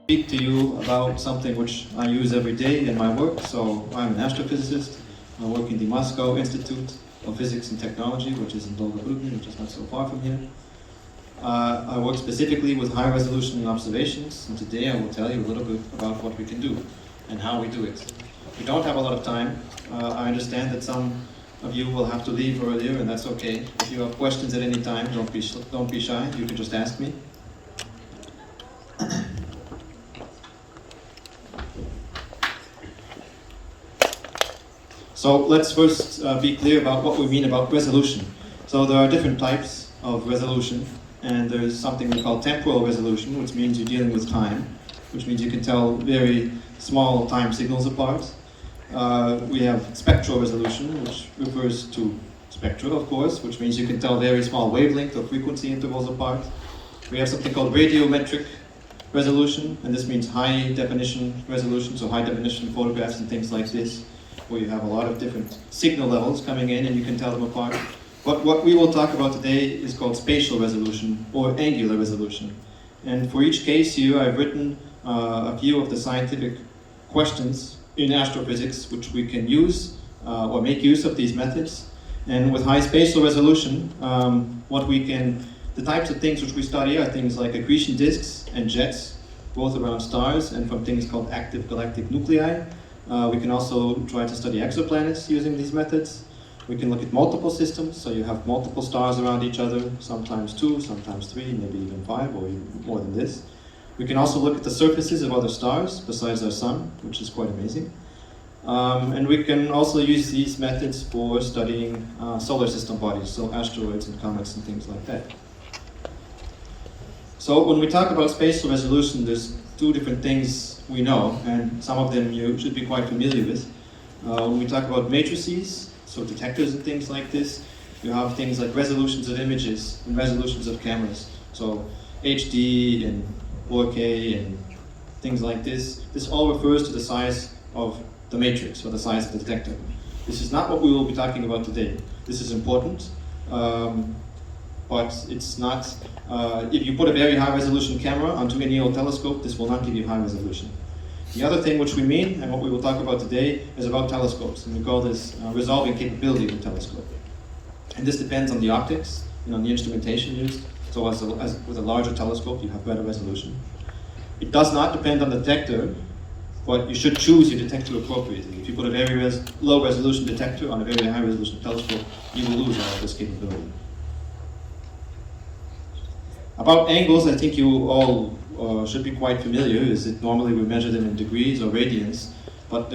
Speak to you about something which I use every day in my work. So I'm an astrophysicist. I work in the Moscow Institute of Physics and Technology, which is in Dolgoprudny, which is not so far from here. I work specifically with high resolution observations, and today I will tell you a little bit about what we can do and how we do it. We don't have a lot of time. I understand that some of you will have to leave earlier, and that's okay. If you have questions at any time, don't be shy. You can just ask me. So let's first be clear about what we mean about resolution. So there are different types of resolution, and there's something we call temporal resolution, which means you're dealing with time, which means you can tell very small time signals apart. We have spectral resolution, which refers to spectra, of course, which means you can tell very small wavelength or frequency intervals apart. We have something called radiometric resolution, and this means high definition resolution, so high definition photographs and things like this, where you have a lot of different signal levels coming in and you can tell them apart. But what we will talk about today is called spatial resolution or angular resolution. And for each case here, I've written a few of the scientific questions in astrophysics which we can use or make use of these methods. And with high spatial resolution, the types of things which we study are things like accretion disks and jets, both around stars and from things called active galactic nuclei. We can also try to study exoplanets using these methods. We can look at multiple systems, so you have multiple stars around each other, sometimes 2, sometimes 3, maybe even 5, or even more than this. We can also look at the surfaces of other stars besides our sun, which is quite amazing. And we can also use these methods for studying solar system bodies, so asteroids and comets and things like that. So when we talk about spatial resolution, there's two different things we know, and some of them you should be quite familiar with. When we talk about matrices, so detectors and things like this, you have things like resolutions of images and resolutions of cameras. So HD and 4K and things like this. This all refers to the size of the matrix or the size of the detector. This is not what we will be talking about today. This is important, but it's not. If you put a very high resolution camera onto any old telescope, this will not give you high resolution. The other thing which we mean, and what we will talk about today, is about telescopes, and we call this resolving capability of a telescope. And this depends on the optics and on the instrumentation used. So as with a larger telescope, you have better resolution. It does not depend on the detector, but you should choose your detector appropriately. If you put a very low resolution detector on a very high resolution telescope, you will lose all of this capability. About angles, I think you all should be quite familiar, is that normally we measure them in degrees or radians, but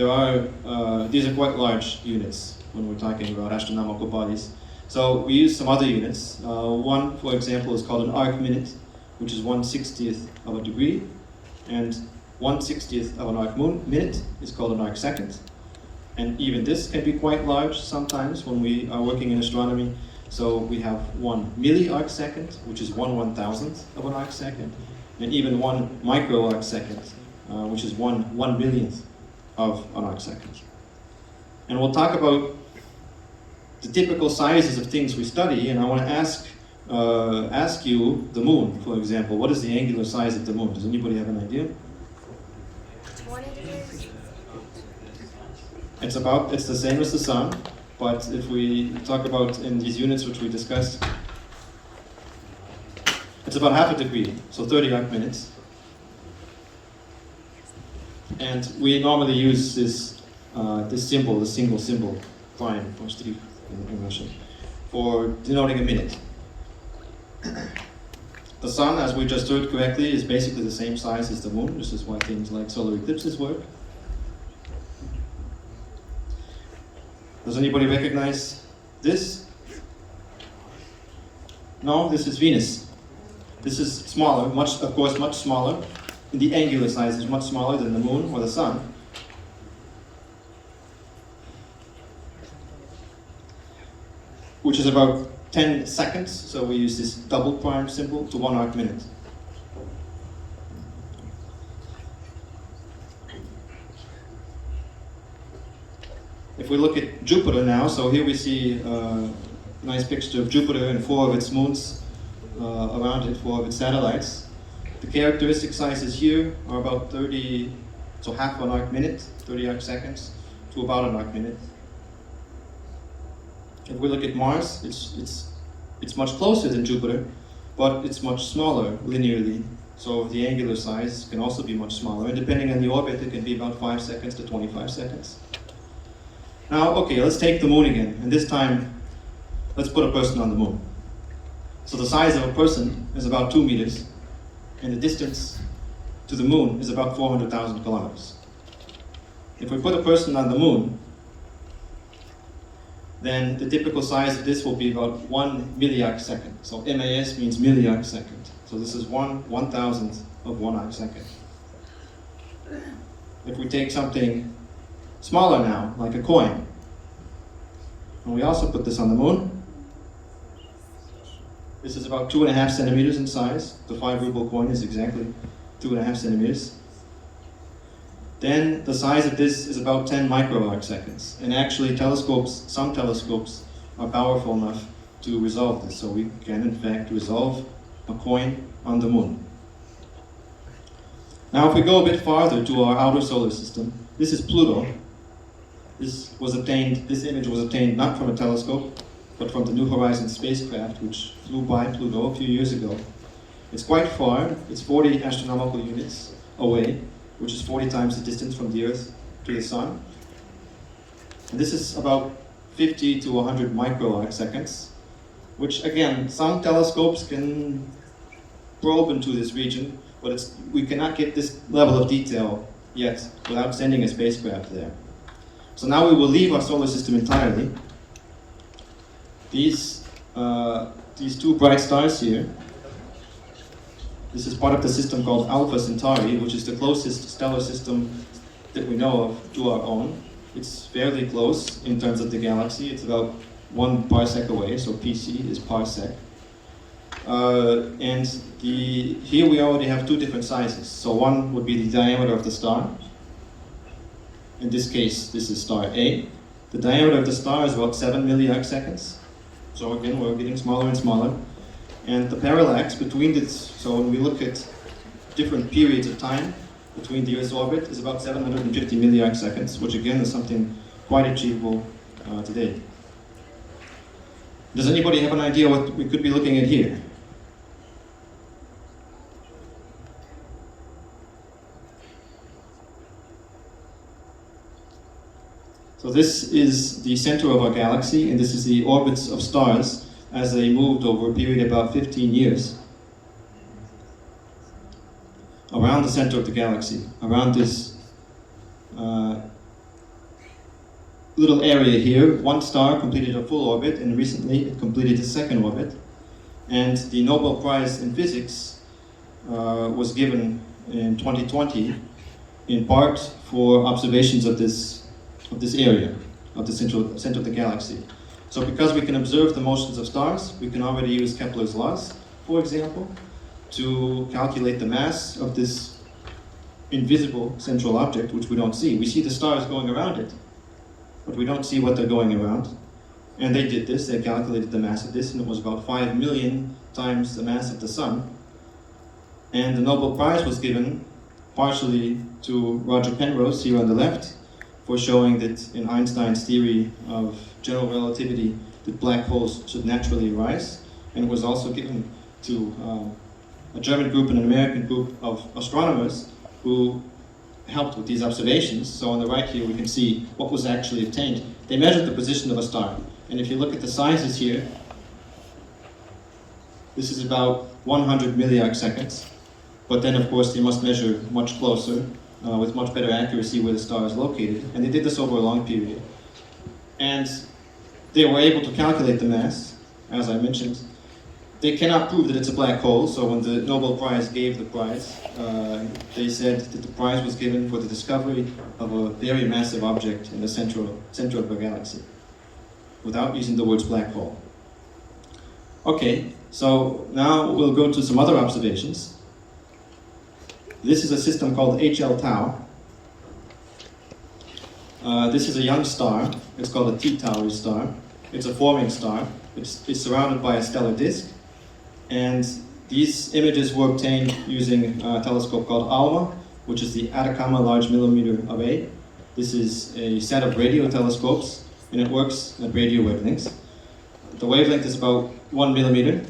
these are quite large units when we're talking about astronomical bodies. So we use some other units. One, for example, is called an arc minute, which is 1/60th of a degree, and 1/60th of an arc minute is called an arc second. And even this can be quite large sometimes when we are working in astronomy. So we have 1 milli-arc second, which is 1/1000th of an arc second, and even 1 micro-arc second, which is 1/millionth of an arc second. And we'll talk about the typical sizes of things we study, and I want to ask you the moon, for example. What is the angular size of the moon? Does anybody have an idea? 20 degrees. It's the same as the sun. But if we talk about in these units which we discussed, it's about half a degree, so 30 arc minutes. And we normally use this symbol, the single symbol, prime, or strik in Russian, for denoting a minute. The sun, as we just heard correctly, is basically the same size as the moon. This is why things like solar eclipses work. Does anybody recognize this? No, this is Venus. This is smaller, much smaller. And the angular size is much smaller than the moon or the sun. Which is about 10 seconds, so we use this double prime symbol to 1 arc minute. If we look at Jupiter now, so here we see a nice picture of Jupiter and 4 of its moons around it, 4 of its satellites. The characteristic sizes here are about 30, so half an arc minute, 30 arc seconds, to about an arc minute. If we look at Mars, it's much closer than Jupiter, but it's much smaller linearly. So the angular size can also be much smaller, and depending on the orbit, it can be about 5 seconds to 25 seconds. Now, okay, let's take the moon again, and this time, let's put a person on the moon. So the size of a person is about 2 meters, and the distance to the moon is about 400,000 kilometers. If we put a person on the moon, then the typical size of this will be about 1 milliarc second. So MAS means milliarc second. So this is 1/1000th of 1 arc second. If we take something smaller now, like a coin, and we also put this on the moon, this is about 2.5 centimeters in size. The 5 ruble coin is exactly 2.5 centimeters. Then the size of this is about 10 microarc seconds. And actually some telescopes are powerful enough to resolve this. So we can in fact resolve a coin on the moon. Now if we go a bit farther to our outer solar system, this is Pluto. This image was obtained not from a telescope, but from the New Horizons spacecraft, which flew by Pluto a few years ago. It's quite far. It's 40 astronomical units away, which is 40 times the distance from the Earth to the Sun. And this is about 50 to 100 microarc seconds, which again, some telescopes can probe into this region, but we cannot get this level of detail yet without sending a spacecraft there. So now we will leave our solar system entirely. These two bright stars here, this is part of the system called Alpha Centauri, which is the closest stellar system that we know of to our own. It's fairly close in terms of the galaxy. It's about 1 parsec away, so PC is parsec. Here we already have 2 different sizes. So one would be the diameter of the star. In this case, this is star A. The diameter of the star is about 7 milliarc seconds. So again, we're getting smaller and smaller. And the parallax between this, so when we look at different periods of time between the Earth's orbit, is about 750 milliarc seconds, which again is something quite achievable today. Does anybody have an idea what we could be looking at here? So this is the center of our galaxy, and this is the orbits of stars as they moved over a period of about 15 years around the center of the galaxy, around this little area here. One star completed a full orbit, and recently it completed its second orbit. And the Nobel Prize in Physics was given in 2020 in part for observations of this area, of the center of the galaxy. So because we can observe the motions of stars, we can already use Kepler's laws, for example, to calculate the mass of this invisible central object, which we don't see. We see the stars going around it, but we don't see what they're going around. And they did this, they calculated the mass of this, and it was about 5 million times the mass of the Sun. And the Nobel Prize was given partially to Roger Penrose, here on the left, for showing that in Einstein's theory of general relativity, that black holes should naturally arise. And it was also given to a German group and an American group of astronomers who helped with these observations. So on the right here, we can see what was actually obtained. They measured the position of a star. And if you look at the sizes here, this is about 100 milliarc seconds. But then, of course, they must measure much closer, with much better accuracy where the star is located. And they did this over a long period. And they were able to calculate the mass, as I mentioned. They cannot prove that it's a black hole, so when the Nobel Prize gave the prize, they said that the prize was given for the discovery of a very massive object in the center of the galaxy, without using the words black hole. Okay, so now we'll go to some other observations. This is a system called HL Tau. This is a young star. It's called a T-Tauri star. It's a forming star. It's surrounded by a stellar disk. And These images were obtained using a telescope called ALMA, which is the Atacama Large Millimeter Array. This is a set of radio telescopes, and it works at radio wavelengths. The wavelength is about 1 millimeter.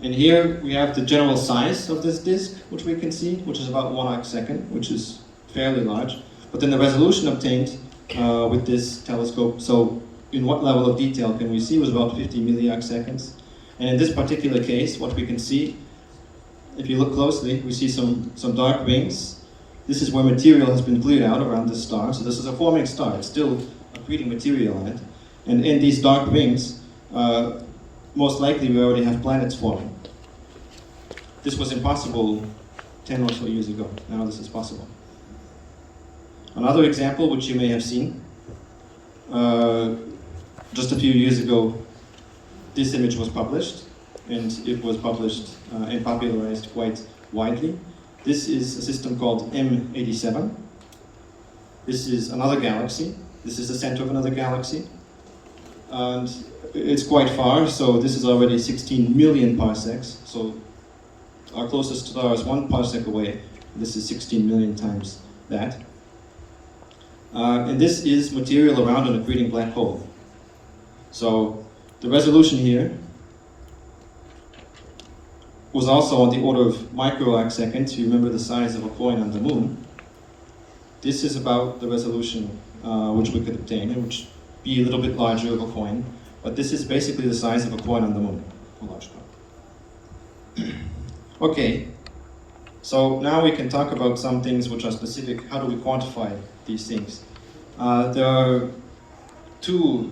And here we have the general size of this disk, which we can see, which is about 1 arcsecond, which is fairly large. But then the resolution obtained with this telescope, so in what level of detail can we see, was about 50 milliarcseconds. And in this particular case, what we can see, if you look closely, we see some dark rings. This is where material has been cleared out around this star. So this is a forming star. It's still accreting material on it. And in these dark rings, most likely we already have planets forming. This was impossible 10 or so years ago. Now this is possible. Another example, which you may have seen, just a few years ago, this image was published, and it was published and popularized quite widely. This is a system called M87. This is another galaxy. This is the center of another galaxy. And it's quite far, so this is already 16 million parsecs. So our closest star is 1 parsec away. This is 16 million times that. And this is material around an accreting black hole. So the resolution here was also on the order of microarcseconds. You remember the size of a coin on the moon. This is about the resolution which we could obtain, and which be a little bit larger of a coin. But this is basically the size of a coin on the moon, a large coin. Okay, so now we can talk about some things which are specific. How do we quantify these things? There are two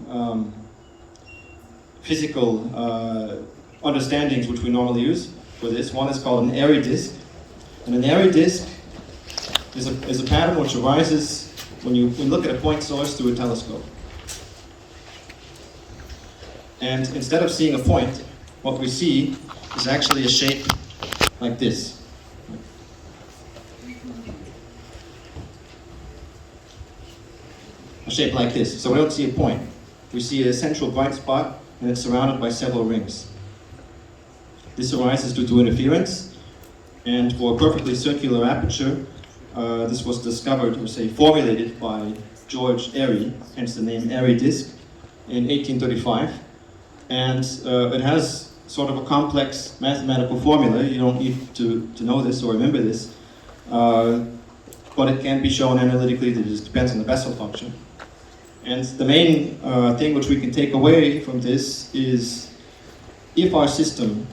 physical understandings which we normally use for this. One is called an Aerie disk. And an Aerie disk is a pattern which arises when you look at a point source through a telescope. And instead of seeing a point, what we see is actually a shape like this. A shape like this. So we don't see a point. We see a central bright spot, and it's surrounded by several rings. This arises due to interference, and for a perfectly circular aperture, this was discovered, or say formulated, by George Aerie, hence the name Aerie disk, in 1835. And it has sort of a complex mathematical formula. You don't need to know this or remember this, but it can be shown analytically. It just depends on the Bessel function. And the main thing which we can take away from this is, if our system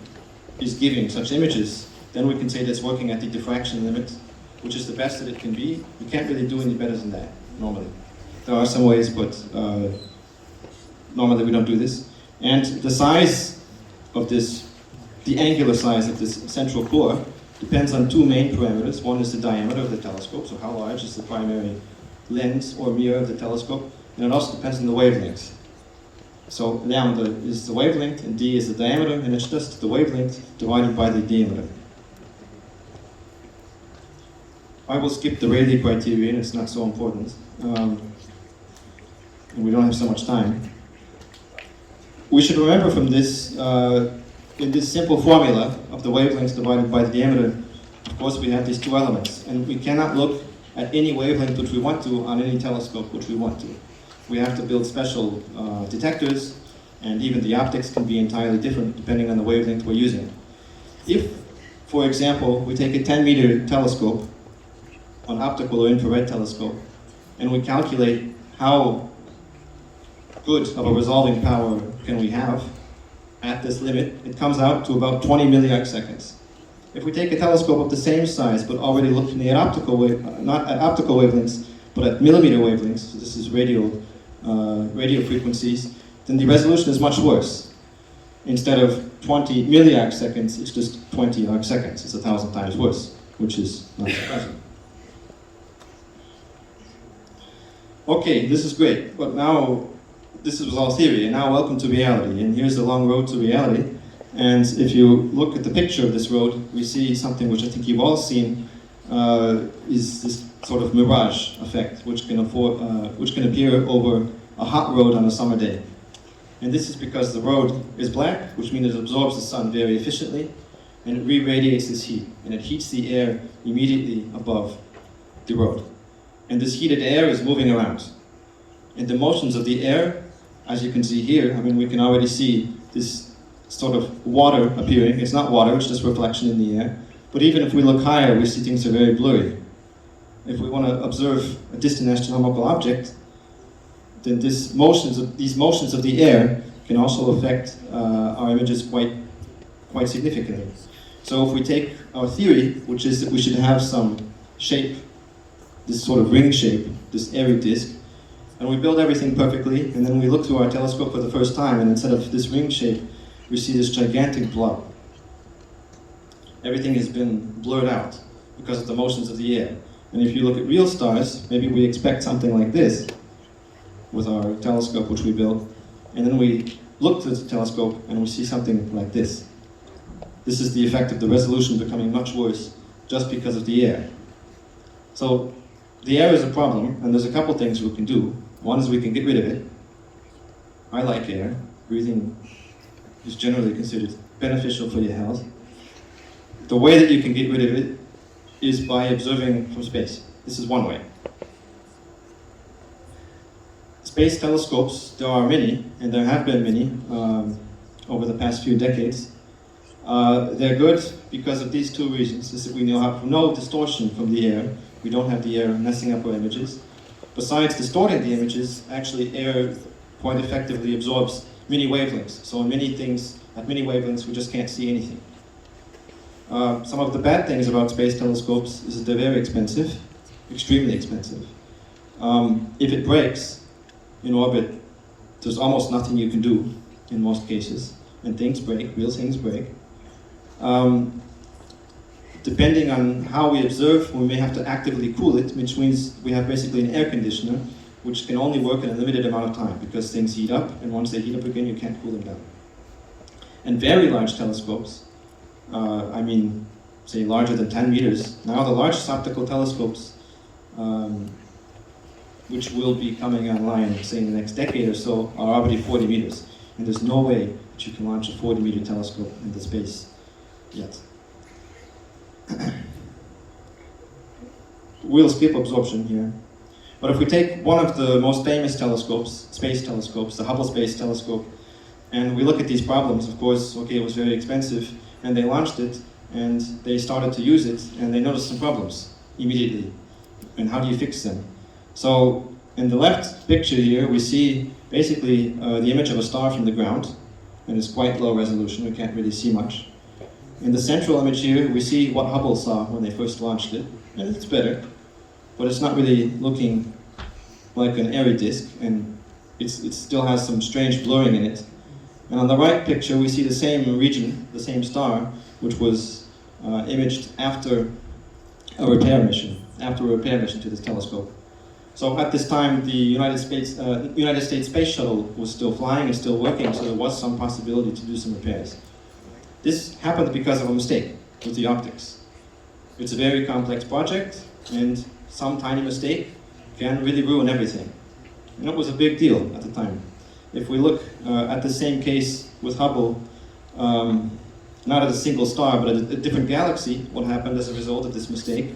is giving such images, then we can say that it's working at the diffraction limit, which is the best that it can be. We can't really do any better than that, normally. There are some ways, but normally we don't do this. And the size of this, the angular size of this central core, depends on two main parameters. One is the diameter of the telescope, so how large is the primary lens or mirror of the telescope, and it also depends on the wavelength. So lambda is the wavelength, and d is the diameter, and it's just the wavelength divided by the diameter. I will skip the Rayleigh criterion, it's not so important, and we don't have so much time. We should remember from this, in this simple formula of the wavelength divided by the diameter, of course we have these two elements, and we cannot look at any wavelength which we want to on any telescope which we want to. We have to build special detectors, and even the optics can be entirely different depending on the wavelength we're using. If, for example, we take a 10-meter telescope, an optical or infrared telescope, and we calculate how good of a resolving power can we have at this limit, it comes out to about 20 milliarcseconds. If we take a telescope of the same size, but already looking at not at optical wavelengths, but at millimeter wavelengths, so this is radio frequencies, then the resolution is much worse. Instead of 20 milliarcseconds, it's just 20 arcseconds. It's 1,000 times worse, which is not surprising. Okay, this is great, but now this was all theory, and now welcome to reality. And here's the long road to reality. And if you look at the picture of this road, we see something which I think you've all seen, is this sort of mirage effect, which can appear over a hot road on a summer day. And this is because the road is black, which means it absorbs the sun very efficiently, and it re-radiates this heat, and it heats the air immediately above the road. And this heated air is moving around. And the motions of the air, as you can see here, I mean, we can already see this sort of water appearing. It's not water, it's just reflection in the air. But even if we look higher, we see things are very blurry. If we want to observe a distant astronomical object, then these motions of the air can also affect our images quite significantly. So if we take our theory, which is that we should have some shape, this sort of ring shape, this Aerie disk, and we build everything perfectly, and then we look through our telescope for the first time, and instead of this ring shape, we see this gigantic blob. Everything has been blurred out because of the motions of the air. And if you look at real stars, maybe we expect something like this with our telescope which we built, and then we look through the telescope and we see something like this. This is the effect of the resolution becoming much worse just because of the air. So the air is a problem, and there's a couple things we can do. One is we can get rid of it. I like air. Breathing is generally considered beneficial for your health. The way that you can get rid of it is by observing from space. This is one way. Space telescopes, there are many, and there have been many over the past few decades. They're good because of these two reasons. Is that we have no distortion from the air. We don't have the air messing up our images. Besides distorting the images, actually air quite effectively absorbs many wavelengths. So in many things, at many wavelengths, we just can't see anything. Some of the bad things about space telescopes is that they're very expensive, extremely expensive. If it breaks in orbit, there's almost nothing you can do in most cases, and things break, real things break. Depending on how we observe, we may have to actively cool it, which means we have basically an air conditioner, which can only work in a limited amount of time because things heat up, and once they heat up again, you can't cool them down. And very large telescopes, I mean, say larger than 10 meters. Now the largest optical telescopes, which will be coming online, say in the next decade or so, are already 40 meters. And there's no way that you can launch a 40-meter telescope into space yet. We'll skip absorption here. But if we take one of the most famous telescopes, space telescopes, the Hubble Space Telescope, and we look at these problems, of course, okay, it was very expensive, and they launched it, and they started to use it, and they noticed some problems immediately. And how do you fix them? So, in the left picture here, we see basically the image of a star from the ground, and it's quite low resolution, we can't really see much. In the central image here, we see what Hubble saw when they first launched it, and it's better, but it's not really looking like an Aerie disk, and it still has some strange blurring in it. And on the right picture, we see the same region, the same star, which was imaged after a repair mission to this telescope. So at this time, the United States Space Shuttle was still flying and still working, so there was some possibility to do some repairs. This happened because of a mistake with the optics. It's a very complex project, and some tiny mistake can really ruin everything. And it was a big deal at the time. If we look at the same case with Hubble, not at a single star, but at a different galaxy, what happened as a result of this mistake.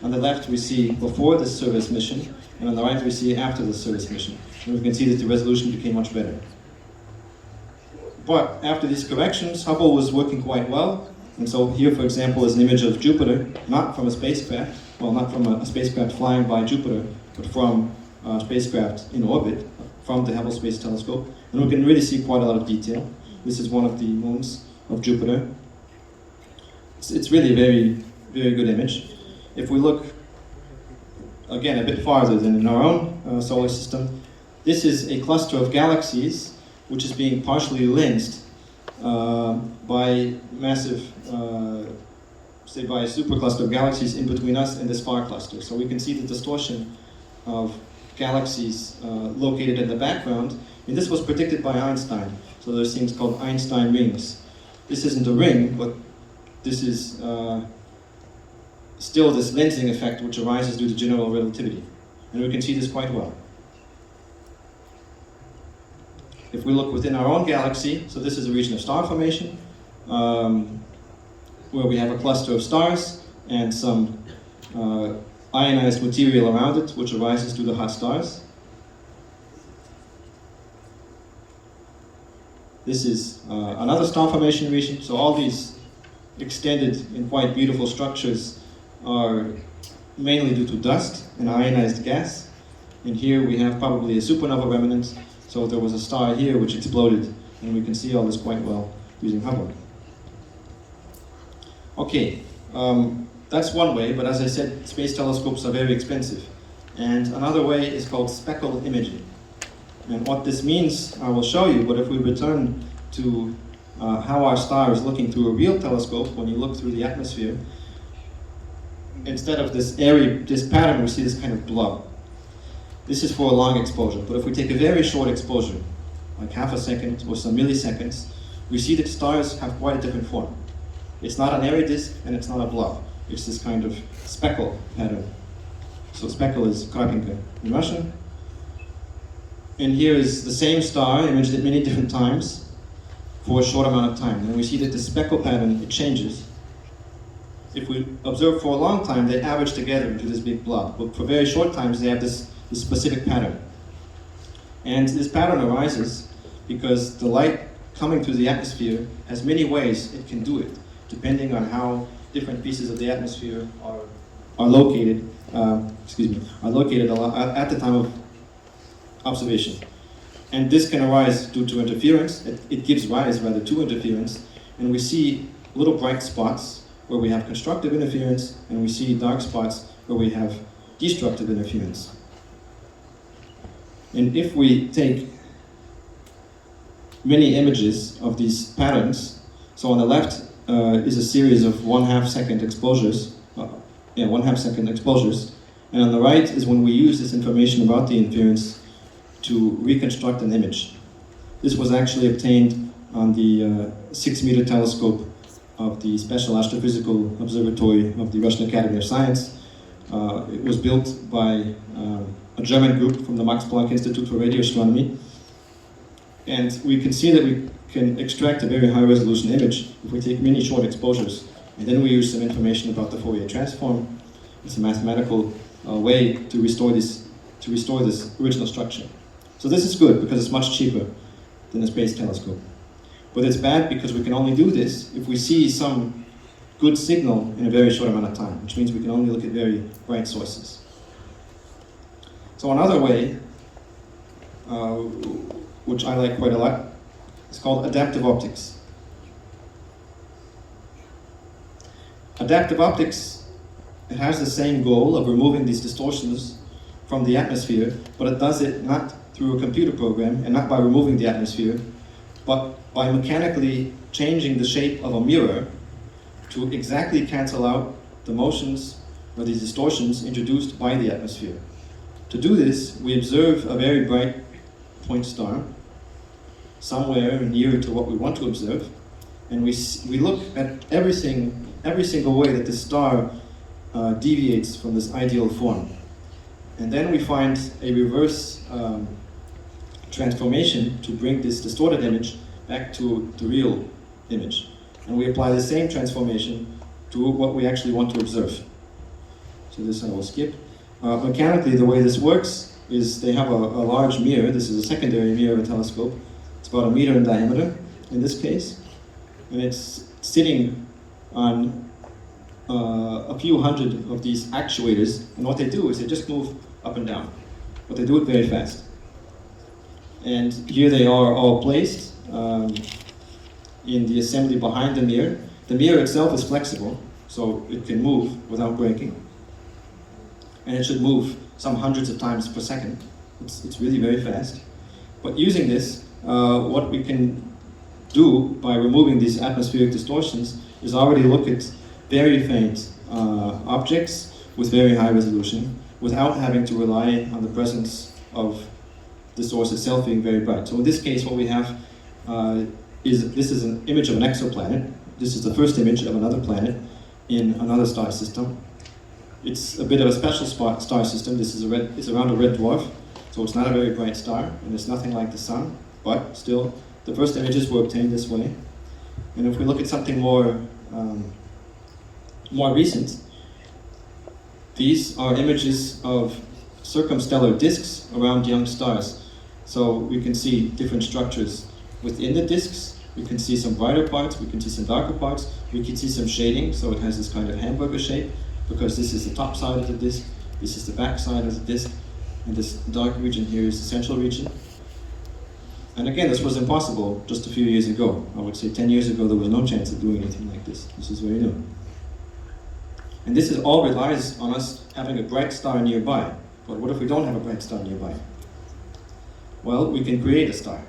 On the left we see before the service mission, and on the right we see after the service mission. And we can see that the resolution became much better. But after these corrections, Hubble was working quite well. And so here, for example, is an image of Jupiter, not from a spacecraft, well, not from a spacecraft flying by Jupiter, but from a spacecraft in orbit, from the Hubble Space Telescope. And we can really see quite a lot of detail. This is one of the moons of Jupiter. It's really a very, very good image. If we look, again, a bit farther than in our own solar system, this is a cluster of galaxies which is being partially lensed by massive, say by a supercluster of galaxies in between us and this far cluster. So we can see the distortion of galaxies located in the background, and this was predicted by Einstein. So there's things called Einstein rings. This isn't a ring, but this is still this lensing effect which arises due to general relativity. And we can see this quite well. If we look within our own galaxy, so this is a region of star formation. where we have a cluster of stars and some ionized material around it, which arises due to hot stars. This is another star formation region. So all these extended and quite beautiful structures are mainly due to dust and ionized gas. And here we have probably a supernova remnant. So there was a star here which exploded, and we can see all this quite well using Hubble. Okay, that's one way, but as I said, space telescopes are very expensive. And another way is called Speckle Imaging. And what this means, I will show you, but if we return to how our star is looking through a real telescope, when you look through the atmosphere, instead of this Aerie, this pattern, we see this kind of blob. This is for a long exposure, but if we take a very short exposure, like half a second or some milliseconds, we see that stars have quite a different form. It's not an Aerie disk and it's not a blob. It's this kind of speckle pattern. So speckle is krapinka in Russian. And here is the same star imaged at many different times for a short amount of time. And we see that the speckle pattern, it changes. If we observe for a long time, they average together into this big blob. But for very short times, they have this specific pattern. And this pattern arises because the light coming through the atmosphere has many ways it can do it, depending on how different pieces of the atmosphere are located. Are located at the time of observation. And this can arise due to interference. It gives rise rather to interference, and we see little bright spots where we have constructive interference, and we see dark spots where we have destructive interference. And if we take many images of these patterns, so on the left is a series of 1/2 second exposures, 1/2 second exposures, and on the right is when we use this information about the interference to reconstruct an image. This was actually obtained on the 6-meter telescope of the Special Astrophysical Observatory of the Russian Academy of Science. It was built by a German group from the Max Planck Institute for Radio Astronomy. And we can see that we can extract a very high resolution image if we take many short exposures. And then we use some information about the Fourier transform. It's a mathematical way to restore this original structure. So this is good because it's much cheaper than a space telescope. But it's bad because we can only do this if we see some good signal in a very short amount of time, which means we can only look at very bright sources. So another way, which I like quite a lot, is called adaptive optics. Adaptive optics, it has the same goal of removing these distortions from the atmosphere, but it does it not through a computer program and not by removing the atmosphere, but by mechanically changing the shape of a mirror to exactly cancel out the motions or these distortions introduced by the atmosphere. To do this, we observe a very bright point star somewhere near to what we want to observe, and we look at every single way that the star deviates from this ideal form. And then we find a reverse transformation to bring this distorted image back to the real image. And we apply the same transformation to what we actually want to observe. So this I will skip. Mechanically, the way this works is they have a large mirror. This is a secondary mirror of a telescope. It's about 1 meter in diameter in this case. And it's sitting on a few hundred of these actuators. And what they do is they just move up and down. But they do it very fast. And here they are all placed in the assembly behind the mirror. The mirror itself is flexible, so it can move without breaking. And it should move some hundreds of times per second. It's really very fast. But using this, what we can do by removing these atmospheric distortions is already look at very faint objects with very high resolution without having to rely on the presence of the source itself being very bright. So in this case, what we have this is an image of an exoplanet. This is the first image of another planet in another star system. It's a bit of a special star system. This is it's around a red dwarf, so it's not a very bright star, and it's nothing like the sun, but still, the first images were obtained this way. And if we look at something more more recent, these are images of circumstellar disks around young stars. So we can see different structures within the disks. We can see some brighter parts, we can see some darker parts, we can see some shading, so it has this kind of hamburger shape, because this is the top side of the disk, this is the back side of the disk, and this dark region here is the central region. And again, this was impossible just a few years ago. I would say 10 years ago there was no chance of doing anything like this. This is very new. And this is all relies on us having a bright star nearby. But what if we don't have a bright star nearby? Well, we can create a star.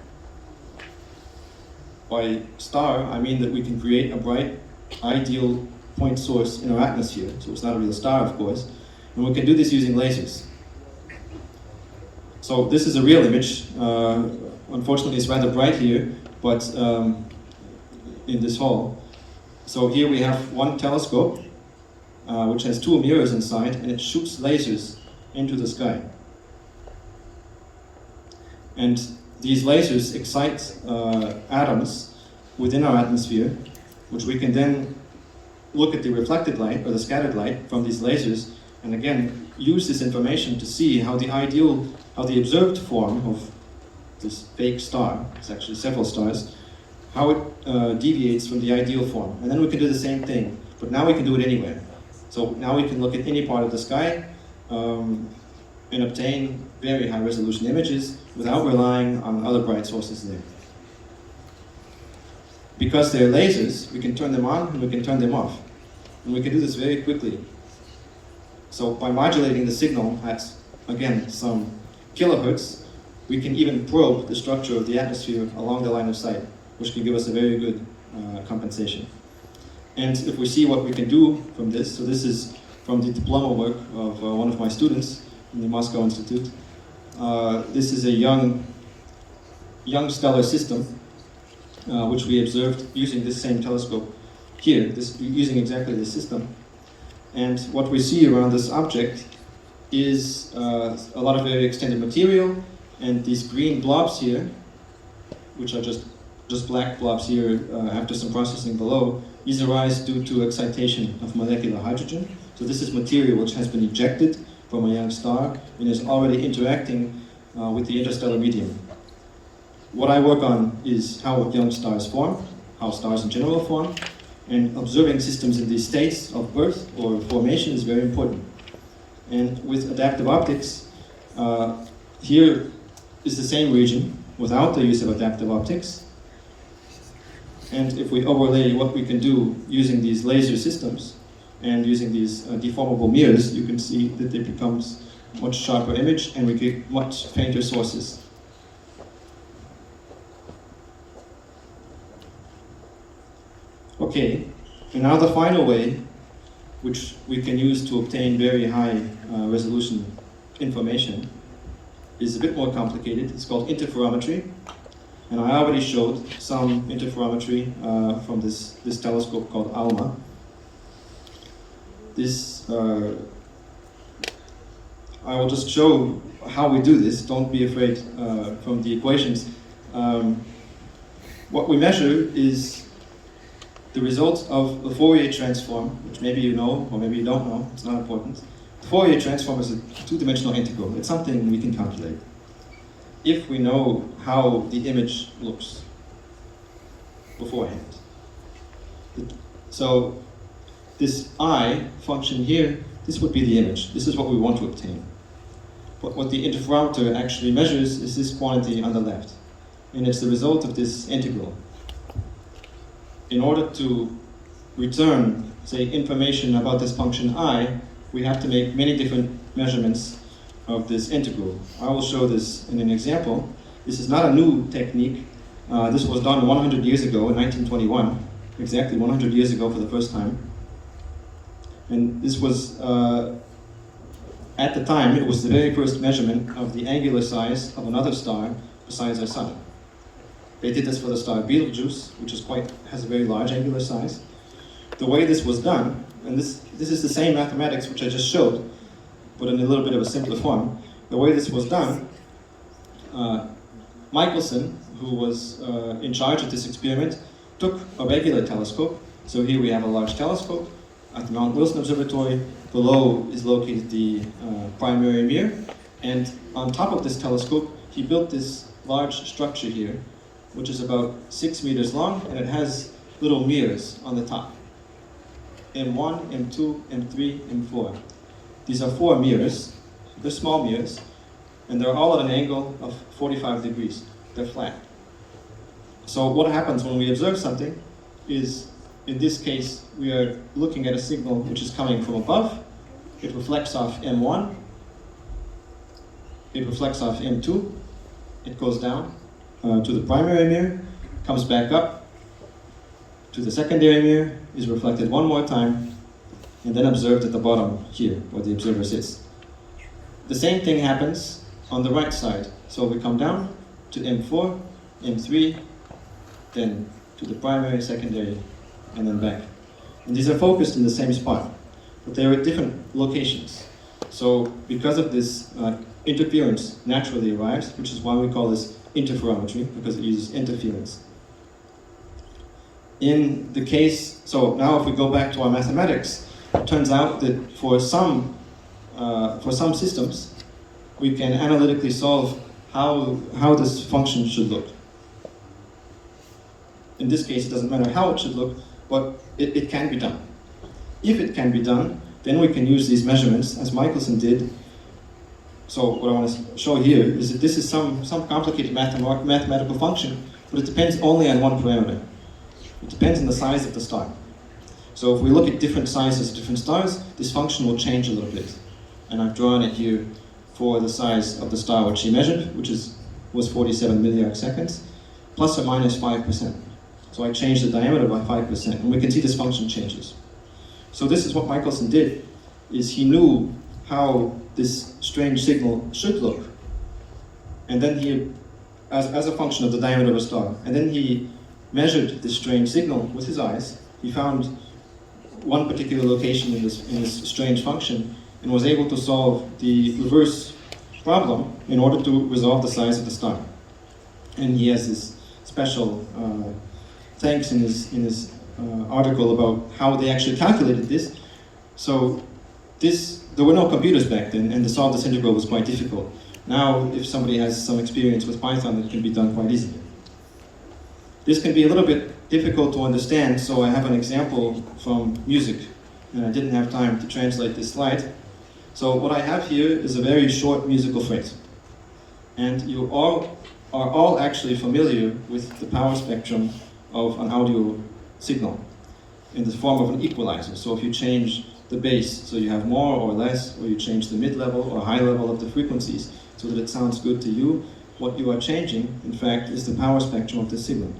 By star, I mean that we can create a bright, ideal point source in our atmosphere. So it's not a real star, of course. And we can do this using lasers. So this is a real image. Unfortunately, it's rather bright here, but in this hall. So here we have one telescope, which has two mirrors inside, and it shoots lasers into the sky. And these lasers excite atoms within our atmosphere, which we can then look at the reflected light or the scattered light from these lasers, and again use this information to see how the observed form of this fake star, it's actually several stars, how it deviates from the ideal form. And then we can do the same thing, but now we can do it anywhere. So now we can look at any part of the sky and obtain very high resolution images without relying on other bright sources there. Because they're lasers, we can turn them on and we can turn them off. And we can do this very quickly. So by modulating the signal at, again, some kilohertz, we can even probe the structure of the atmosphere along the line of sight, which can give us a very good compensation. And if we see what we can do from this, so this is from the diploma work of one of my students in the Moscow Institute. This is a young stellar system, which we observed using this same telescope here, using exactly this system. And what we see around this object is a lot of very extended material, and these green blobs here, which are just black blobs here after some processing below, these arise due to excitation of molecular hydrogen. So this is material which has been ejected from a young star and is already interacting with the interstellar medium. What I work on is how young stars form, how stars in general form, and observing systems in these states of birth or formation is very important. And with adaptive optics, here is the same region without the use of adaptive optics. And if we overlay what we can do using these laser systems and using these deformable mirrors, you can see that it becomes a much sharper image and we get much fainter sources. Okay, and now the final way which we can use to obtain very high resolution information is a bit more complicated. It's called interferometry. And I already showed some interferometry from this telescope called ALMA. I will just show how we do this. Don't be afraid from the equations. What we measure is the result of the Fourier transform, which maybe you know or maybe you don't know. It's not important. The Fourier transform is a two-dimensional integral. It's something we can calculate if we know how the image looks beforehand. So this I function here, this would be the image. This is what we want to obtain. But what the interferometer actually measures is this quantity on the left. And it's the result of this integral. In order to return, say, information about this function I, we have to make many different measurements of this integral. I will show this in an example. This is not a new technique. This was done 100 years ago in 1921, exactly 100 years ago for the first time. And this was, at the time, it was the very first measurement of the angular size of another star besides our sun. They did this for the star Betelgeuse, which has a very large angular size. The way this was done, and this is the same mathematics which I just showed, but in a little bit of a simpler form. The way this was done, Michelson, who was in charge of this experiment, took a regular telescope. So here we have a large telescope, at the Mount Wilson Observatory. Below is located the primary mirror. And on top of this telescope, he built this large structure here, which is about 6 meters long, and it has little mirrors on the top. M1, M2, M3, M4. These are 4 mirrors. They're small mirrors, and they're all at an angle of 45 degrees. They're flat. So what happens when we observe something is, in this case, we are looking at a signal which is coming from above. It reflects off M1. It reflects off M2. It goes down to the primary mirror, comes back up to the secondary mirror, is reflected one more time, and then observed at the bottom here, where the observer sits. The same thing happens on the right side. So we come down to M4, M3, then to the primary, secondary, and then back. And these are focused in the same spot, but they are at different locations. So because of this, interference naturally arrives, which is why we call this interferometry, because it uses interference. In the case, so now if we go back to our mathematics, it turns out that for some systems, we can analytically solve how this function should look. In this case, it doesn't matter how it should look, but it can be done. If it can be done, then we can use these measurements, as Michelson did. So what I want to show here is that this is some complicated mathematical function, but it depends only on one parameter. It depends on the size of the star. So if we look at different sizes of different stars, this function will change a little bit. And I've drawn it here for the size of the star which he measured, which was 47 milliarc seconds, plus or minus 5%. So I changed the diameter by 5%, and we can see this function changes. So this is what Michelson did, is he knew how this strange signal should look. And then he, as a function of the diameter of a star, and then he measured this strange signal with his eyes. He found one particular location in this strange function and was able to solve the reverse problem in order to resolve the size of the star. And he has this special thanks in his article about how they actually calculated this. So there were no computers back then, and to solve this integral was quite difficult. Now, if somebody has some experience with Python, it can be done quite easily. This can be a little bit difficult to understand, so I have an example from music, and I didn't have time to translate this slide. So what I have here is a very short musical phrase. And you all are all actually familiar with the power spectrum of an audio signal in the form of an equalizer. So if you change the bass, so you have more or less, or you change the mid-level or high level of the frequencies so that it sounds good to you, what you are changing, in fact, is the power spectrum of the signal.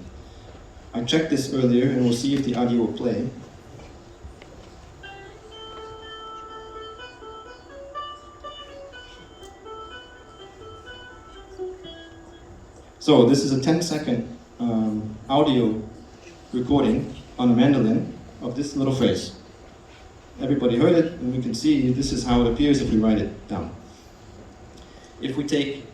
I checked this earlier, and we'll see if the audio will play. So this is a 10-second audio recording on a mandolin of this little phrase. Everybody heard it, and we can see this is how it appears if we write it down. If we take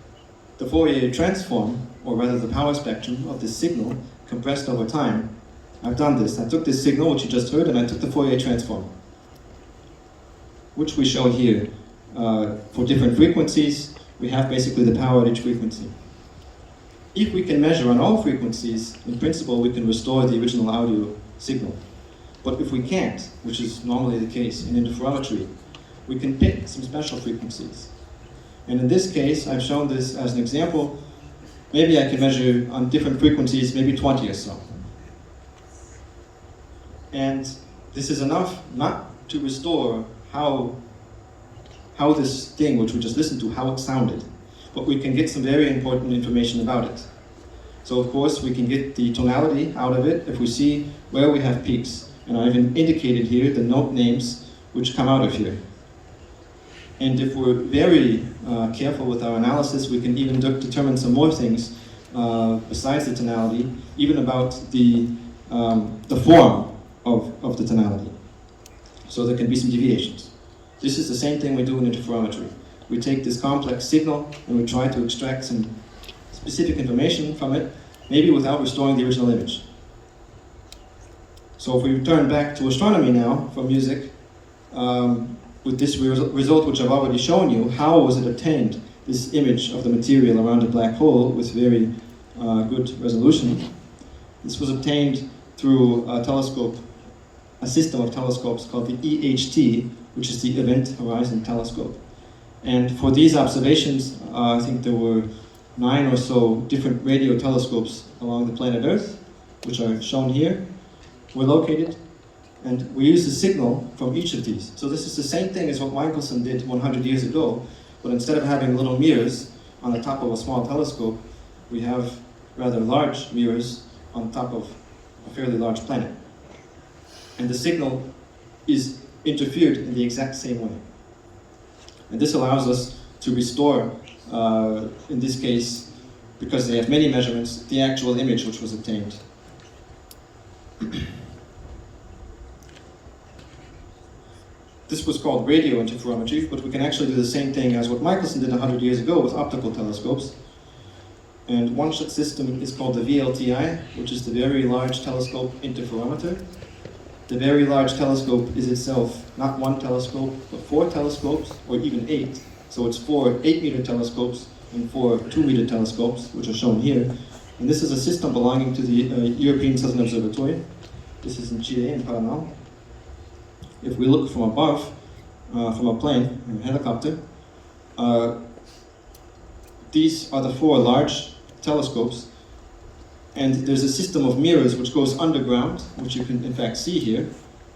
the Fourier transform, or rather the power spectrum of this signal compressed over time, I've done this. I took this signal, which you just heard, and I took the Fourier transform, which we show here. For different frequencies, we have basically the power at each frequency. If we can measure on all frequencies, in principle, we can restore the original audio signal. But if we can't, which is normally the case in interferometry, we can pick some special frequencies. And in this case, I've shown this as an example. Maybe I can measure on different frequencies, maybe 20 or so. And this is enough not to restore how this thing, which we just listened to, how it sounded. But we can get some very important information about it. So of course, we can get the tonality out of it if we see where we have peaks. And I've indicated here the note names which come out of here. And if we're very careful with our analysis, we can even determine some more things besides the tonality, even about the form of the tonality. So there can be some deviations. This is the same thing we do in interferometry. We take this complex signal and we try to extract some specific information from it, maybe without restoring the original image. So if we return back to astronomy now for music, with this result which I've already shown you, how was it obtained, this image of the material around a black hole with very good resolution? This was obtained through a telescope, a system of telescopes called the EHT, which is the Event Horizon Telescope. And for these observations, I think there were 9 or so different radio telescopes along the planet Earth, which are shown here, were located, and we use the signal from each of these. So this is the same thing as what Michelson did 100 years ago, but instead of having little mirrors on the top of a small telescope, we have rather large mirrors on top of a fairly large planet. And the signal is interfered in the exact same way. And this allows us to restore, in this case, because they have many measurements, the actual image which was obtained. This was called radio interferometry, but we can actually do the same thing as what Michelson did 100 years ago with optical telescopes. And one such system is called the VLTI, which is the Very Large Telescope Interferometer. The Very Large Telescope is itself not one telescope, but 4 telescopes, or even 8. So it's 4 8-meter telescopes and 4 2-meter telescopes, which are shown here. And this is a system belonging to the European Southern Observatory. This is in Chile, in Paraná. If we look from above, from a plane, a helicopter, these are the 4 large telescopes, and there's a system of mirrors which goes underground, which you can in fact see here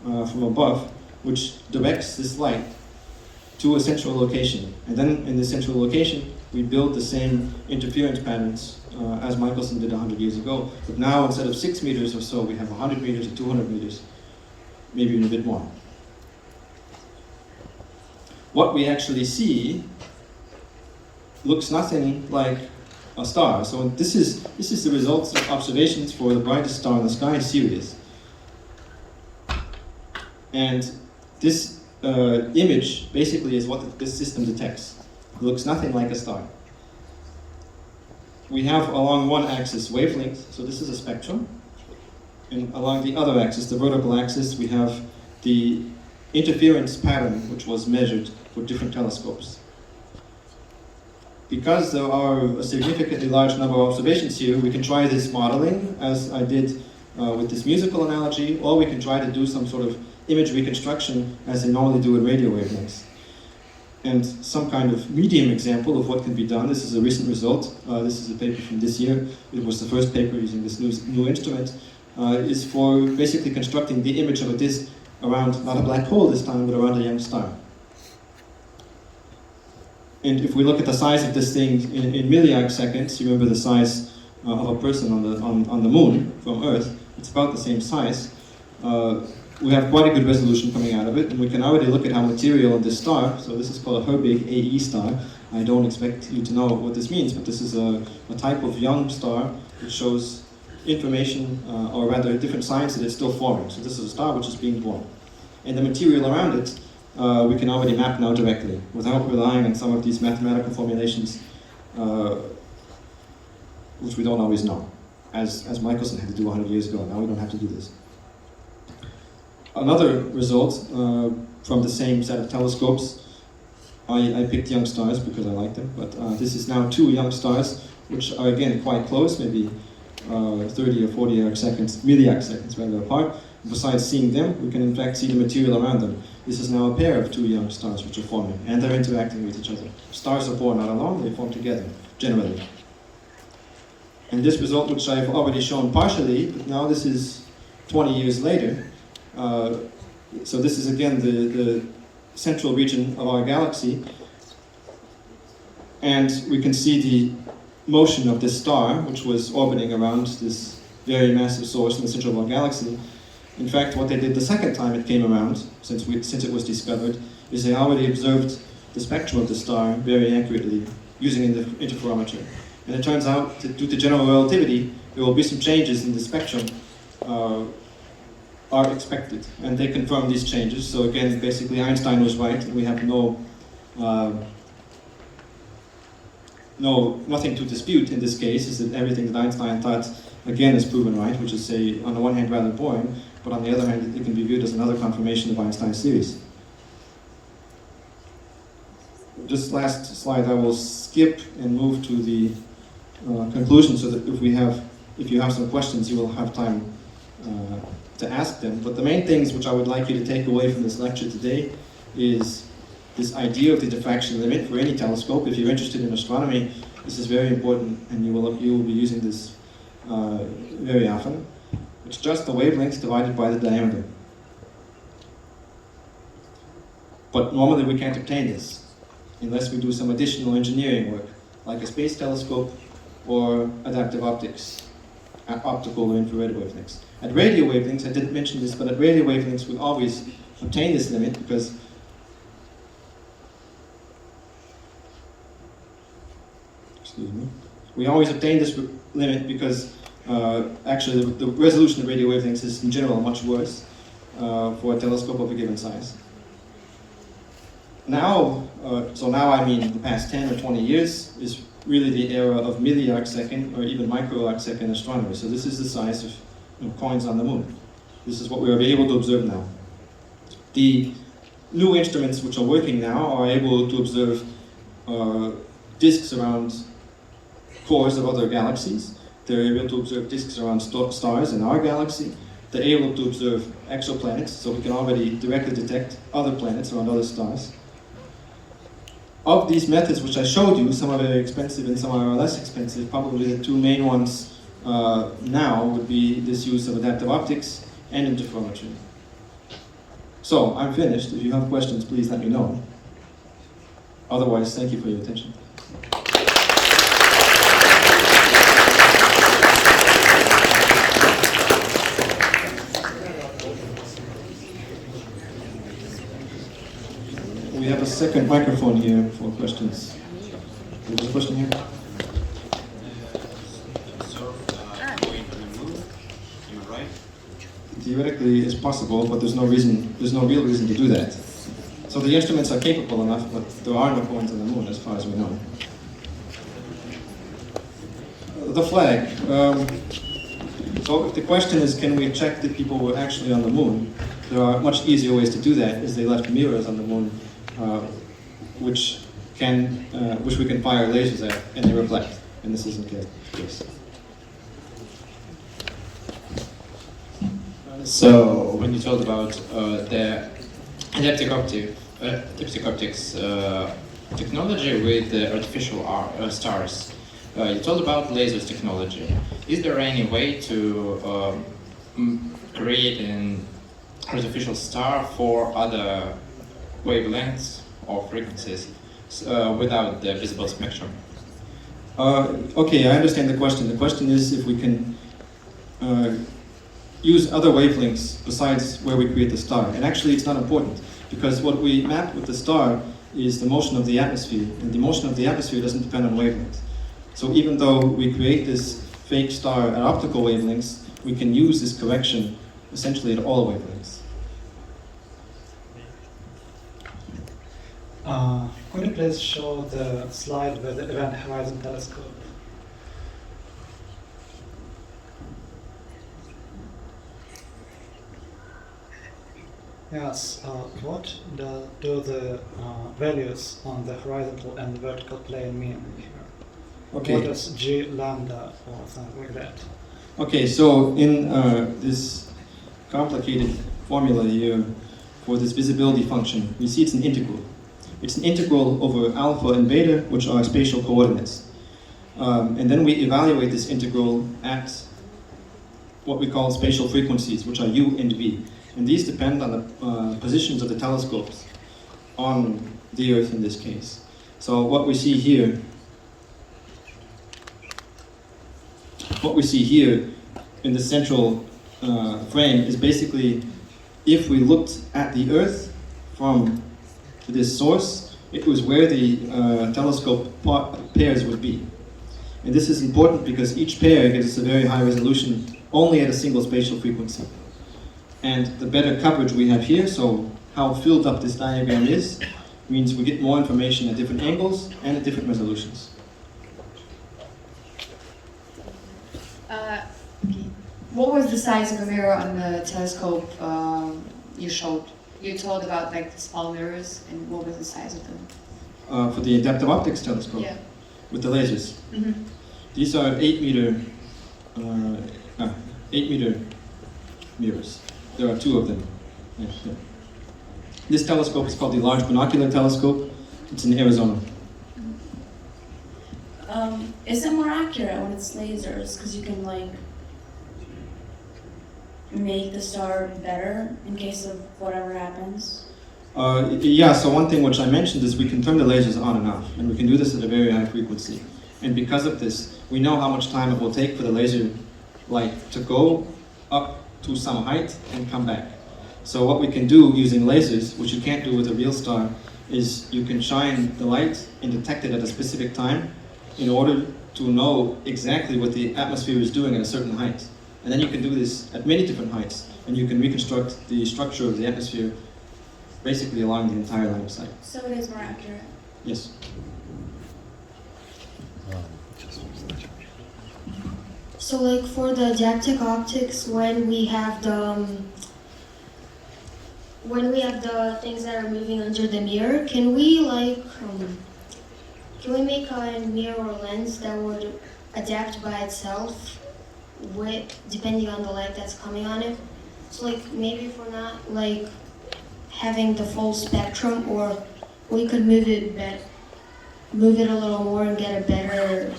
from above, which directs this light to a central location. And then in the central location, we build the same interference patterns as Michelson did 100 years ago. But now instead of 6 meters or so, we have 100 meters or 200 meters, maybe even a bit more. What we actually see looks nothing like a star. So this is the results of observations for the brightest star in the sky, Sirius. And this image basically is what this system detects. It looks nothing like a star. We have along one axis wavelength, so this is a spectrum. And along the other axis, the vertical axis, we have the interference pattern which was measured for different telescopes. Because there are a significantly large number of observations here, we can try this modeling, as I did with this musical analogy, or we can try to do some sort of image reconstruction, as they normally do in radio wavelengths. And some kind of medium example of what can be done, this is a recent result, this is a paper from this year, it was the first paper using this new instrument, is for basically constructing the image of a disk around, not a black hole this time, but around a young star. And if we look at the size of this thing in milliarc seconds, you remember the size of a person on the moon from Earth, it's about the same size. We have quite a good resolution coming out of it, and we can already look at how material in this star, so this is called a Herbig AE star. I don't expect you to know what this means, but this is a type of young star which shows information, or rather different signs that it's still forming. So this is a star which is being born. And the material around it, we can already map now directly, without relying on some of these mathematical formulations, which we don't always know, as Michelson had to do 100 years ago. Now we don't have to do this. Another result from the same set of telescopes, I picked young stars because I like them, but this is now 2 young stars, which are again quite close, maybe 30 or 40 milliarc seconds rather apart. Besides seeing them, we can in fact see the material around them. This is now a pair of 2 young stars which are forming, and they're interacting with each other. Stars are born not alone, they form together, generally. And this result, which I've already shown partially, but now this is 20 years later. So this is again the central region of our galaxy. And we can see the motion of this star, which was orbiting around this very massive source in the center of our galaxy. In fact, what they did the second time it came around, since it was discovered, is they already observed the spectrum of the star very accurately using the interferometry. And it turns out that due to general relativity, there will be some changes in the spectrum are expected. And they confirm these changes. So again, basically Einstein was right, and we have nothing to dispute in this case, is that everything that Einstein thought, again, is proven right, which is, say, on the one hand rather boring, but on the other hand, it can be viewed as another confirmation of Einstein's theories. Just last slide, I will skip and move to the conclusion, so that if you have some questions, you will have time to ask them. But the main things which I would like you to take away from this lecture today is this idea of the diffraction limit for any telescope. If you're interested in astronomy, this is very important, and you will be using this very often. It's just the wavelengths divided by the diameter. But normally we can't obtain this unless we do some additional engineering work, like a space telescope or adaptive optics, optical or infrared wavelengths. At radio wavelengths, I didn't mention this, but at radio wavelengths we always obtain this limit because we always obtain this limit because actually the resolution of radio wavelengths is in general much worse for a telescope of a given size. Now, now I mean the past 10 or 20 years is really the era of milliarc second or even microarc second astronomy. So this is the size of coins on the moon. This is what we are able to observe now. The new instruments which are working now are able to observe disks around cores of other galaxies. They're able to observe disks around stars in our galaxy. They're able to observe exoplanets, so we can already directly detect other planets around other stars. Of these methods which I showed you, some are very expensive and some are less expensive. Probably the two main ones now would be this use of adaptive optics and interferometry. So, I'm finished. If you have questions, please let me know. Otherwise, thank you for your attention. We have a second microphone here for questions. There's a question here. Going to the moon, am I right? Theoretically, it's possible, but there's no real reason to do that. So the instruments are capable enough, but there are no points on the moon, as far as we know. The flag. So if the question is, can we check that people were actually on the moon? There are much easier ways to do that, is they left mirrors on the moon, which we can fire lasers at, and they reflect. And this isn't the case. So, when you told about the adaptive optics technology with the artificial stars, you told about lasers technology. Is there any way to create an artificial star for other wavelengths or frequencies without the visible spectrum? Okay, I understand the question. The question is if we can use other wavelengths besides where we create the star. And actually it's not important, because what we map with the star is the motion of the atmosphere, and the motion of the atmosphere doesn't depend on wavelength. So even though we create this fake star at optical wavelengths, we can use this correction essentially at all wavelengths. Could you please show the slide with the Event Horizon Telescope? Yes, what do the values on the horizontal and vertical plane mean here? Okay. What is G lambda or something like that? Okay, so in this complicated formula here for this visibility function, we see it's an integral. It's an integral over alpha and beta, which are spatial coordinates. And then we evaluate this integral at what we call spatial frequencies, which are u and v. And these depend on the positions of the telescopes on the Earth in this case. So what we see here in the central frame is basically, if we looked at the Earth from this source, it was where the telescope pairs would be. And this is important because each pair gives us a very high resolution only at a single spatial frequency. And the better coverage we have here, so how filled up this diagram is, means we get more information at different angles and at different resolutions. Okay. What was the size of the mirror on the telescope you showed? You told about like the small mirrors, and what was the size of them? For the adaptive optics telescope, Yeah. with the lasers. Mm-hmm. These are 8-meter mirrors. There are 2 of them. Yeah, yeah. This telescope is called the Large Binocular Telescope. It's in Arizona. Is it more accurate when it's lasers? Because you can like make the star better in case of whatever happens. Yeah, so one thing which I mentioned is we can turn the lasers on and off, and we can do this at a very high frequency. And because of this, we know how much time it will take for the laser light to go up to some height and come back. So what we can do using lasers, which you can't do with a real star, is you can shine the light and detect it at a specific time in order to know exactly what the atmosphere is doing at a certain height. And then you can do this at many different heights, and you can reconstruct the structure of the atmosphere basically along the entire line of sight. So it is more accurate. Yes. So like for the adaptive optics, when we have the things that are moving under the mirror, can we make a mirror or lens that would adapt by itself depending on the light that's coming on it? So like maybe if we're not like having the full spectrum, or we could move it a little more and get better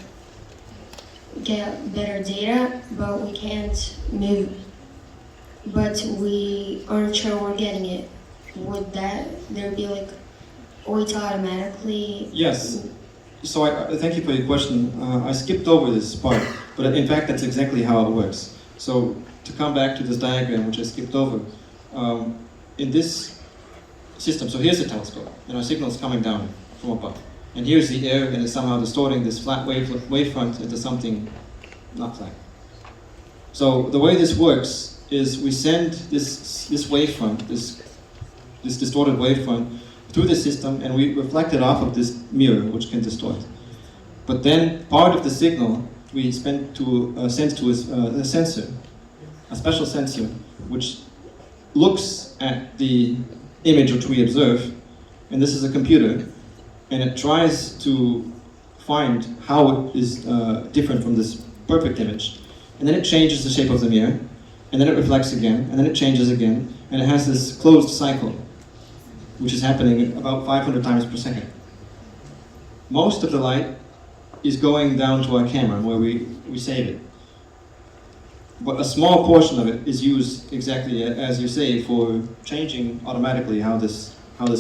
data, but we can't move, but we aren't sure we're getting it. Would there be like a way to automatically? Yes. So I thank you for your question. I skipped over this part, but in fact that's exactly how it works. So to come back to this diagram, which I skipped over, in this system, so here's the telescope, and our signal is coming down from above. And here's the air, and it's somehow distorting this flat wavefront into something not flat. So the way this works is we send this wavefront, this distorted wavefront, through the system, and we reflect it off of this mirror, which can distort. But then part of the signal we send to a sensor, a special sensor, which looks at the image which we observe, and this is a computer, and it tries to find how it is different from this perfect image. And then it changes the shape of the mirror, and then it reflects again, and then it changes again, and it has this closed cycle, which is happening about 500 times per second. Most of the light is going down to our camera, where we save it. But a small portion of it is used exactly as you say for changing automatically how this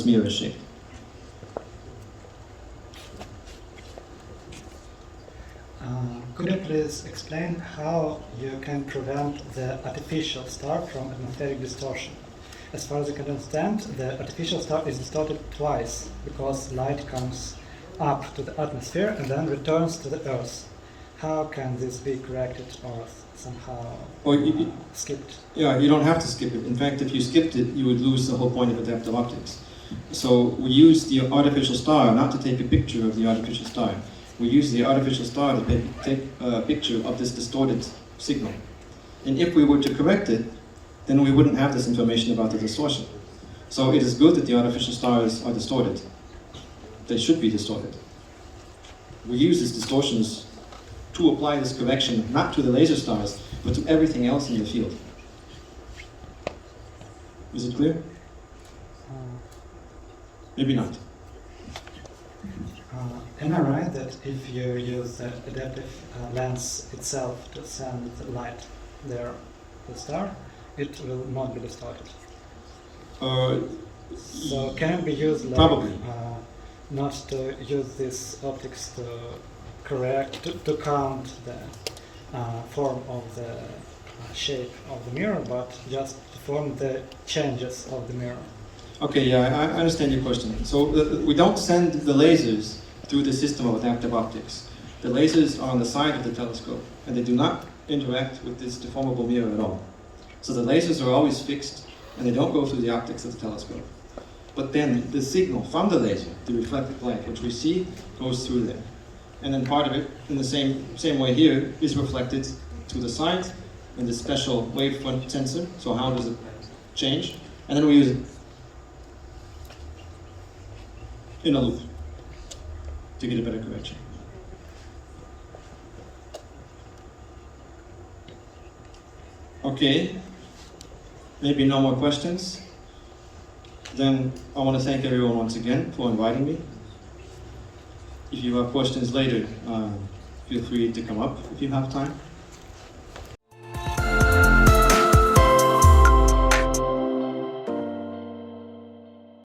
mirror is shaped. Could you please explain how you can prevent the artificial star from atmospheric distortion? As far as I can understand, the artificial star is distorted twice because light comes up to the atmosphere and then returns to the Earth. How can this be corrected or somehow skipped? Yeah, you don't have to skip it. In fact, if you skipped it, you would lose the whole point of adaptive optics. So we use the artificial star not to take a picture of the artificial star. We use the artificial star to take a picture of this distorted signal. And if we were to correct it, then we wouldn't have this information about the distortion. So it is good that the artificial stars are distorted. They should be distorted. We use these distortions to apply this correction not to the laser stars, but to everything else in the field. Is it clear? Maybe not. Am I right that if you use the adaptive lens itself to send the light there to the star, it will not be distorted? So can it be used like, probably. Not to use these optics to correct, to count the form of the shape of the mirror, but just to form the changes of the mirror? Okay, yeah, I understand your question. So we don't send the lasers through the system of adaptive optics. The lasers are on the side of the telescope, and they do not interact with this deformable mirror at all. So the lasers are always fixed, and they don't go through the optics of the telescope. But then the signal from the laser, the reflected light, which we see, goes through there. And then part of it, in the same way here, is reflected to the side in this special wavefront sensor. So how does it change? And then we use it in a loop to get a better correction. Okay, maybe no more questions. Then I want to thank everyone once again for inviting me. If you have questions later, feel free to come up if you have time.